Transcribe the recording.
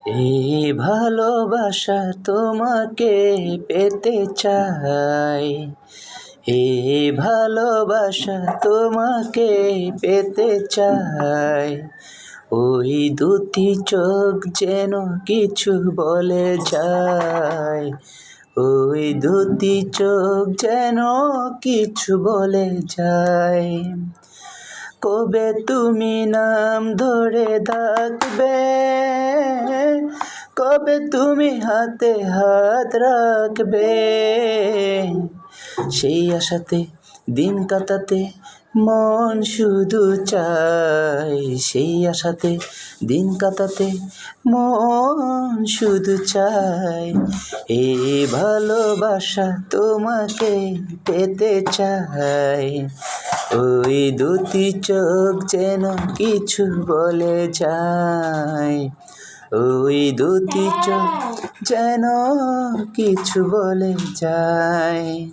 এই ভালোবাসা তোমাকে পেতে চাই। এই ভালোবাসা তোমাকে পেতে চাই। ওই দুটি চোখ যেন কিছু বলে যায়। ওই দুটি চোখ যেন কিছু বলে যায়। কবে তুমি নাম ধরে ডাকবে, কবে তুমি হাতে হাত রাখবে, সেই আশাতে দিন কাটাতে মন শুধু চায়। সেই আশাতে দিন কাটাতে মন শুধু চায়। এই ভালোবাসা তোমাকে পেতে চাই। ওই দুটি চোখ যেন কিছু বলে যায়। ওই দুটি চোখ যেন কিছু বলে যায়।